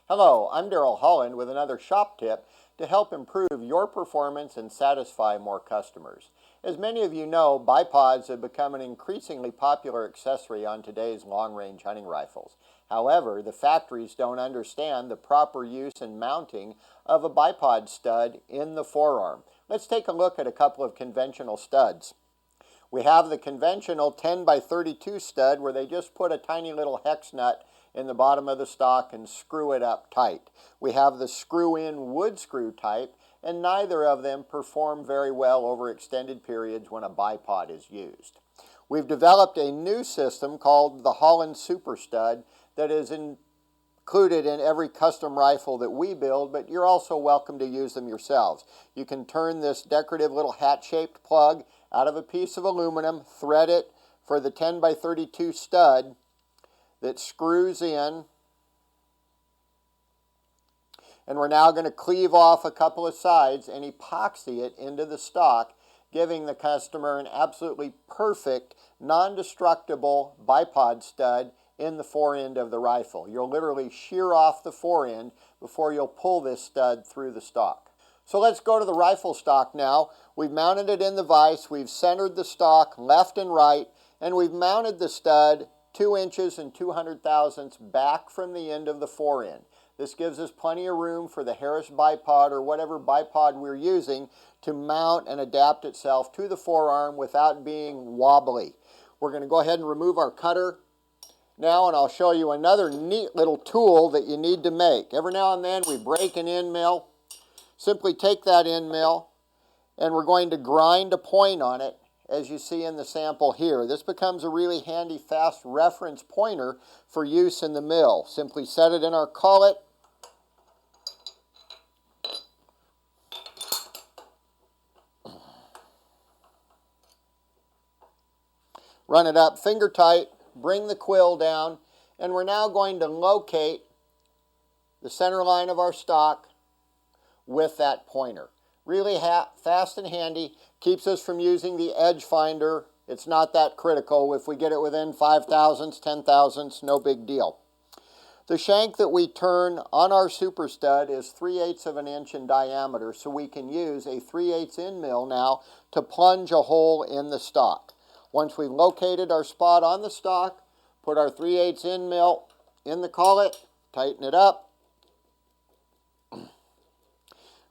Hello, I'm Darrell Holland with another shop tip to help improve your performance and satisfy more customers. As many of you know, bipods have become an increasingly popular accessory on today's long-range hunting rifles. However, the factories don't understand the proper use and mounting of a bipod stud in the forearm. Let's take a look at a couple of conventional studs. We have the conventional 10 by 32 stud where they just put a tiny little hex nut in the bottom of the stock and screw it up tight. We have the screw-in wood screw type, and neither of them perform very well over extended periods when a bipod is used. We've developed a new system called the Holland Super Stud that is included in every custom rifle that we build, but you're also welcome to use them yourselves. You can turn this decorative little hat-shaped plug out of a piece of aluminum, thread it for the 10 by 32 stud that screws in, and we're now going to cleave off a couple of sides and epoxy it into the stock, giving the customer an absolutely perfect, non-destructible bipod stud in the forend of the rifle. You'll literally shear off the forend before you'll pull this stud through the stock. So let's go to the rifle stock now. We've mounted it in the vise, we've centered the stock left and right, and we've mounted the stud 2 inches and 200 thousandths back from the end of the forend. This gives us plenty of room for the Harris bipod or whatever bipod we're using to mount and adapt itself to the forearm without being wobbly. We're going to go ahead and remove our cutter now, and I'll show you another neat little tool that you need to make. Every now and then we break an end mill. Simply take that end mill and we're going to grind a point on it, as you see in the sample here. This becomes a really handy, fast reference pointer for use in the mill. Simply set it in our collet. Run it up finger tight, bring the quill down, and we're now going to locate the center line of our stock with that pointer. Really fast and handy, keeps us from using the edge finder. It's not that critical. If we get it within 5 thousandths, 10 thousandths, no big deal. The shank that we turn on our super stud is 3/8 of an inch in diameter, so we can use a 3/8 end mill now to plunge a hole in the stock. Once we've located our spot on the stock, put our 3/8 end mill in the collet, tighten it up.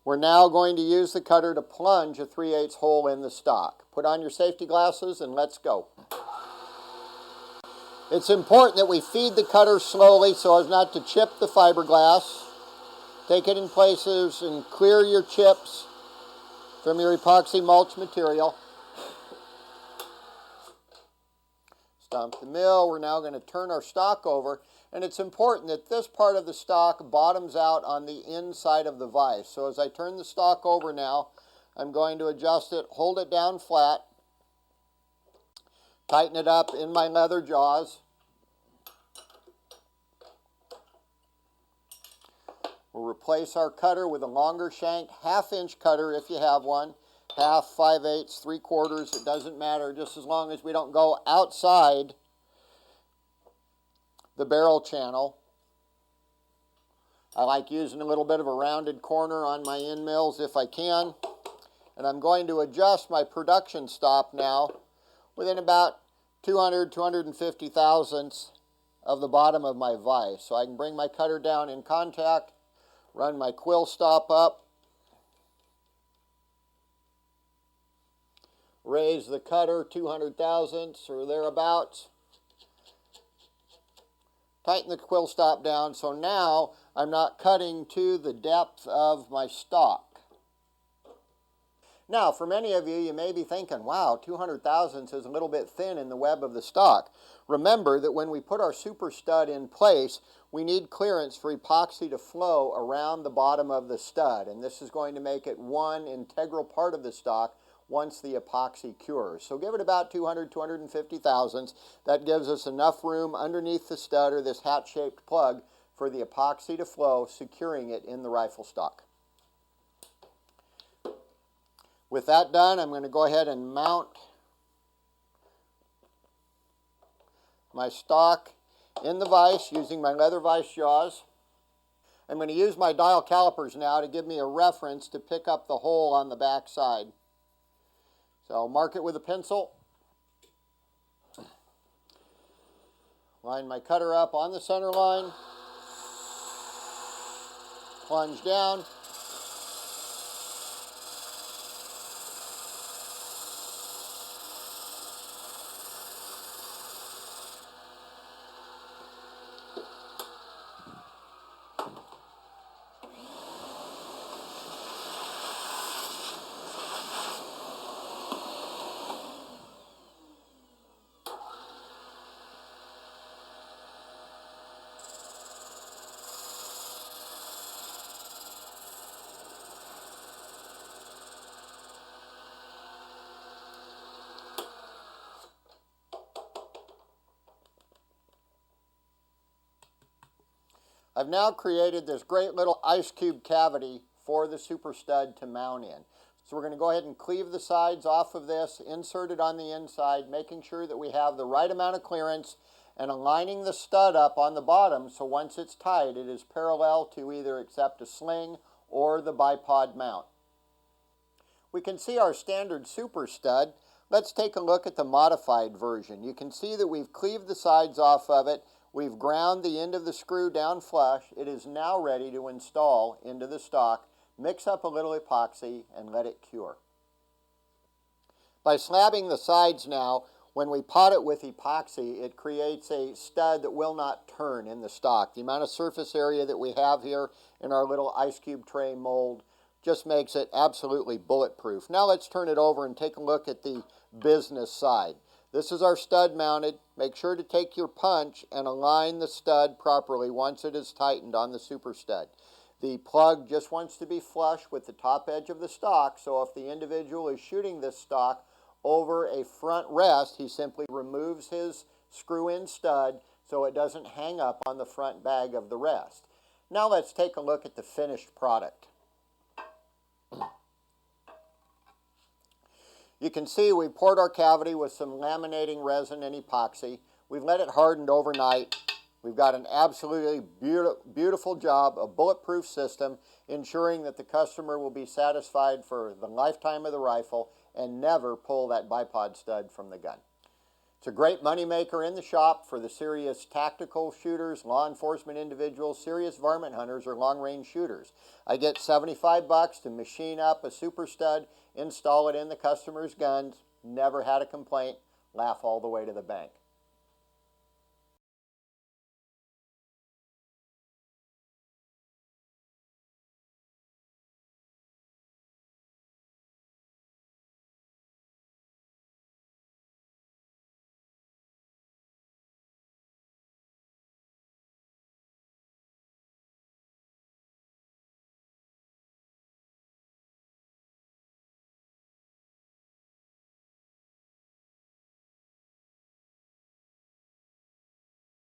We're now going to use the cutter to plunge a 3/8 hole in the stock. Put on your safety glasses and let's go. It's important that we feed the cutter slowly so as not to chip the fiberglass. Take it in places and clear your chips from your epoxy mulch material. Stomp the mill. We're now going to turn our stock over. And it's important that this part of the stock bottoms out on the inside of the vise. So as I turn the stock over now, I'm going to adjust it, hold it down flat, tighten it up in my leather jaws. We'll replace our cutter with a longer shank, 1/2 inch cutter if you have one. 1/2, 5/8, 3/4, it doesn't matter, just as long as we don't go outside the barrel channel. I like using a little bit of a rounded corner on my end mills if I can. And I'm going to adjust my production stop now within about 200, 250 thousandths of the bottom of my vise. So I can bring my cutter down in contact, run my quill stop up, raise the cutter 200 thousandths or thereabouts, tighten the quill stop down, so now I'm not cutting to the depth of my stock. Now, for many of you, you may be thinking, wow, 200 thousandths is a little bit thin in the web of the stock. Remember that when we put our super stud in place, we need clearance for epoxy to flow around the bottom of the stud, and this is going to make it one integral part of the stock once the epoxy cures. So give it about 200, 250 thousandths. That gives us enough room underneath the stud or this hat-shaped plug for the epoxy to flow, securing it in the rifle stock. With that done, I'm going to go ahead and mount my stock in the vise using my leather vise jaws. I'm going to use my dial calipers now to give me a reference to pick up the hole on the back side. So I'll mark it with a pencil. Line my cutter up on the center line. Plunge down. I've now created this great little ice cube cavity for the super stud to mount in. So we're going to go ahead and cleave the sides off of this, insert it on the inside, making sure that we have the right amount of clearance and aligning the stud up on the bottom so once it's tight it is parallel to either accept a sling or the bipod mount. We can see our standard super stud. Let's take a look at the modified version. You can see that we've cleaved the sides off of it. We've ground the end of the screw down flush. It is now ready to install into the stock. Mix up a little epoxy and let it cure. By slabbing the sides now, when we pot it with epoxy, it creates a stud that will not turn in the stock. The amount of surface area that we have here in our little ice cube tray mold just makes it absolutely bulletproof. Now let's turn it over and take a look at the business side. This is our stud mounted. Make sure to take your punch and align the stud properly once it is tightened on the super stud. The plug just wants to be flush with the top edge of the stock, so if the individual is shooting this stock over a front rest, he simply removes his screw-in stud so it doesn't hang up on the front bag of the rest. Now let's take a look at the finished product. You can see we poured our cavity with some laminating resin and epoxy. We've let it harden overnight. We've got an absolutely beautiful job, a bulletproof system, ensuring that the customer will be satisfied for the lifetime of the rifle and never pull that bipod stud from the gun. It's a great moneymaker in the shop for the serious tactical shooters, law enforcement individuals, serious varmint hunters, or long-range shooters. I get $75 to machine up a super stud, install it in the customer's guns, never had a complaint, laugh all the way to the bank.